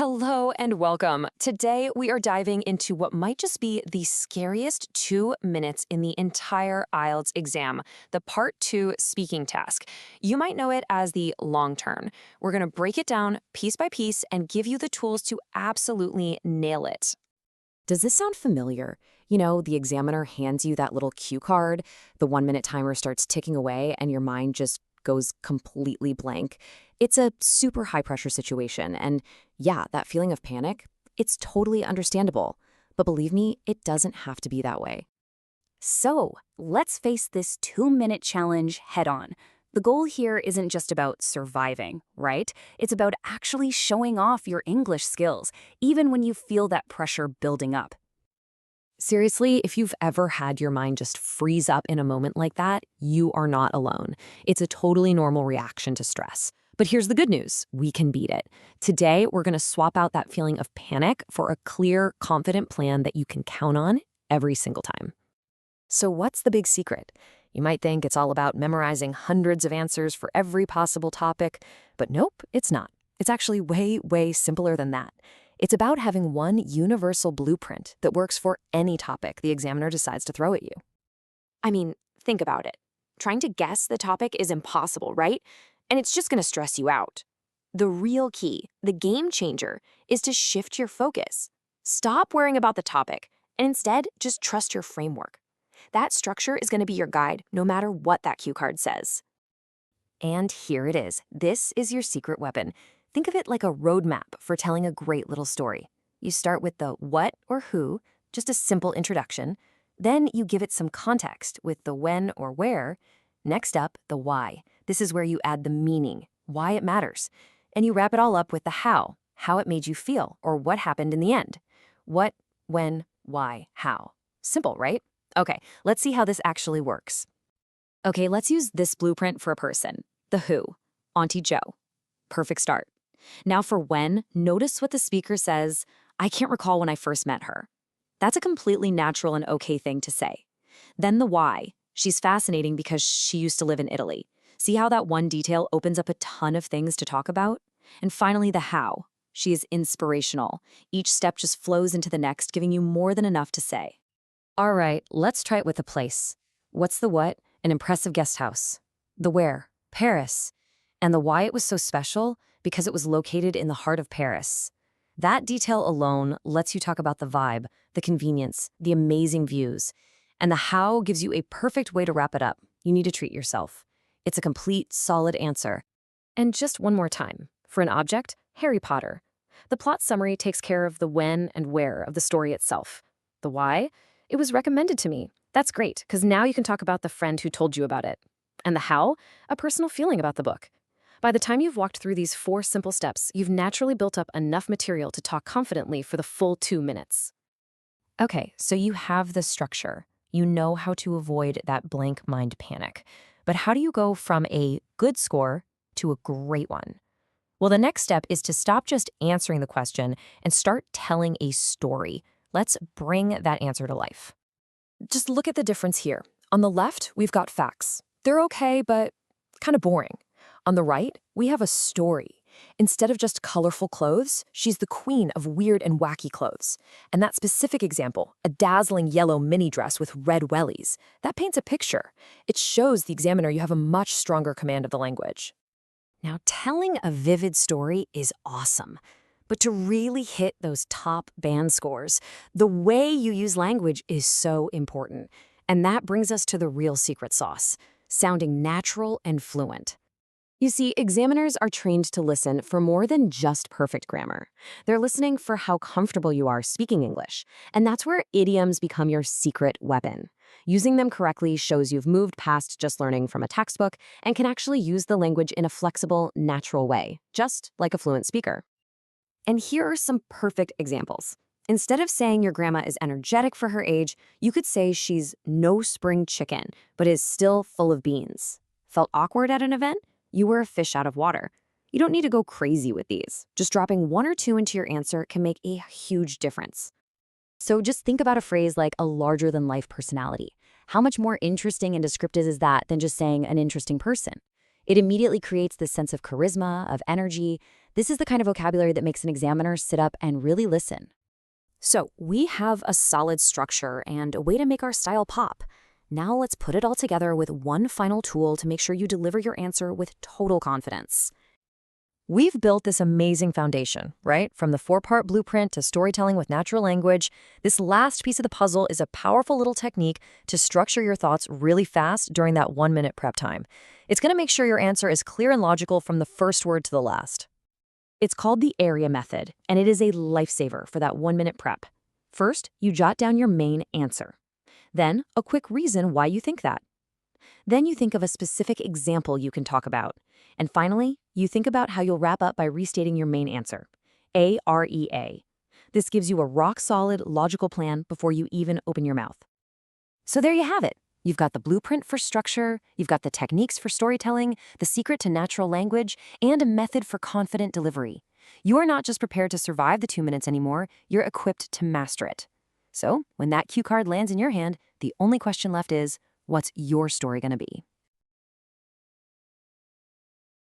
Hello and welcome. Today we are diving into what might just be the scariest 2 minutes in the entire IELTS exam, the Part 2 speaking task. You might know it as the long turn. We're going to break it down piece by piece and give you the tools to absolutely nail it. Does this sound familiar? The examiner hands you that little cue card, the 1 minute timer starts ticking away, and your mind just goes completely blank. It's a super high pressure situation, and yeah, that feeling of panic, it's totally understandable. But believe me, it doesn't have to be that way. So, let's face this 2 minute challenge head on. The goal here isn't just about surviving, right? It's about actually showing off your English skills, even when you feel that pressure building up. Seriously, if you've ever had your mind just freeze up in a moment like that, you are not alone. It's a totally normal reaction to stress. But here's the good news, we can beat it. Today, we're going to swap out that feeling of panic for a clear, confident plan that you can count on every single time. So what's the big secret? You might think it's all about memorizing hundreds of answers for every possible topic, but nope, it's not. It's actually way, way simpler than that. It's about having one universal blueprint that works for any topic the examiner decides to throw at you. I mean, think about it. Trying to guess the topic is impossible, right? And it's just going to stress you out. The real key, the game changer, is to shift your focus. Stop worrying about the topic and instead just trust your framework. That structure is going to be your guide no matter what that cue card says. And here it is. This is your secret weapon. Think of it like a roadmap for telling a great little story. You start with the what or who, just a simple introduction. Then you give it some context with the when or where. Next up, the why. This is where you add the meaning, why it matters. And you wrap it all up with the how it made you feel, or what happened in the end. What, when, why, how. Simple, right? Okay, let's see how this actually works. Okay, let's use this blueprint for a person. The who, Auntie Joe. Perfect start. Now for when, notice what the speaker says, I can't recall when I first met her. That's a completely natural and okay thing to say. Then the why. She's fascinating because she used to live in Italy. See how that one detail opens up a ton of things to talk about? And finally, the how. She is inspirational. Each step just flows into the next, giving you more than enough to say. All right, let's try it with the place. What's the what? An impressive guest house. The where? Paris. And the why it was so special? Because it was located in the heart of Paris. That detail alone lets you talk about the vibe, the convenience, the amazing views. And the how gives you a perfect way to wrap it up. You need to treat yourself. It's a complete, solid answer. And just one more time. For an object, Harry Potter. The plot summary takes care of the when and where of the story itself. The why? It was recommended to me. That's great, because now you can talk about the friend who told you about it. And the how? A personal feeling about the book. By the time you've walked through these 4 simple steps, you've naturally built up enough material to talk confidently for the full 2 minutes. Okay, so you have the structure. You know how to avoid that blank mind panic. But how do you go from a good score to a great one? Well, the next step is to stop just answering the question and start telling a story. Let's bring that answer to life. Just look at the difference here. On the left, we've got facts. They're okay, but kind of boring. On the right, we have a story. Instead of just colorful clothes, she's the queen of weird and wacky clothes. And that specific example, a dazzling yellow mini dress with red wellies, that paints a picture. It shows the examiner you have a much stronger command of the language. Now, telling a vivid story is awesome. But to really hit those top band scores, the way you use language is so important. And that brings us to the real secret sauce, sounding natural and fluent. You see, examiners are trained to listen for more than just perfect grammar. They're listening for how comfortable you are speaking English, and that's where idioms become your secret weapon. Using them correctly shows you've moved past just learning from a textbook and can actually use the language in a flexible, natural way, just like a fluent speaker. And here are some perfect examples. Instead of saying your grandma is energetic for her age, you could say she's no spring chicken, but is still full of beans. Felt awkward at an event? You were a fish out of water. You don't need to go crazy with these. Just dropping 1 or 2 into your answer can make a huge difference. So just think about a phrase like a larger-than-life personality. How much more interesting and descriptive is that than just saying an interesting person? It immediately creates this sense of charisma, of energy. This is the kind of vocabulary that makes an examiner sit up and really listen. So we have a solid structure and a way to make our style pop. Now let's put it all together with one final tool to make sure you deliver your answer with total confidence. We've built this amazing foundation, right? From the 4-part blueprint to storytelling with natural language, this last piece of the puzzle is a powerful little technique to structure your thoughts really fast during that 1-minute prep time. It's going to make sure your answer is clear and logical from the first word to the last. It's called the area method, and it is a lifesaver for that 1-minute prep. First, you jot down your main answer. Then, a quick reason why you think that. Then you think of a specific example you can talk about. And finally, you think about how you'll wrap up by restating your main answer. AREA. This gives you a rock-solid, logical plan before you even open your mouth. So there you have it. You've got the blueprint for structure, you've got the techniques for storytelling, the secret to natural language, and a method for confident delivery. You are not just prepared to survive the 2 minutes anymore, you're equipped to master it. So, when that cue card lands in your hand, the only question left is, what's your story going to be?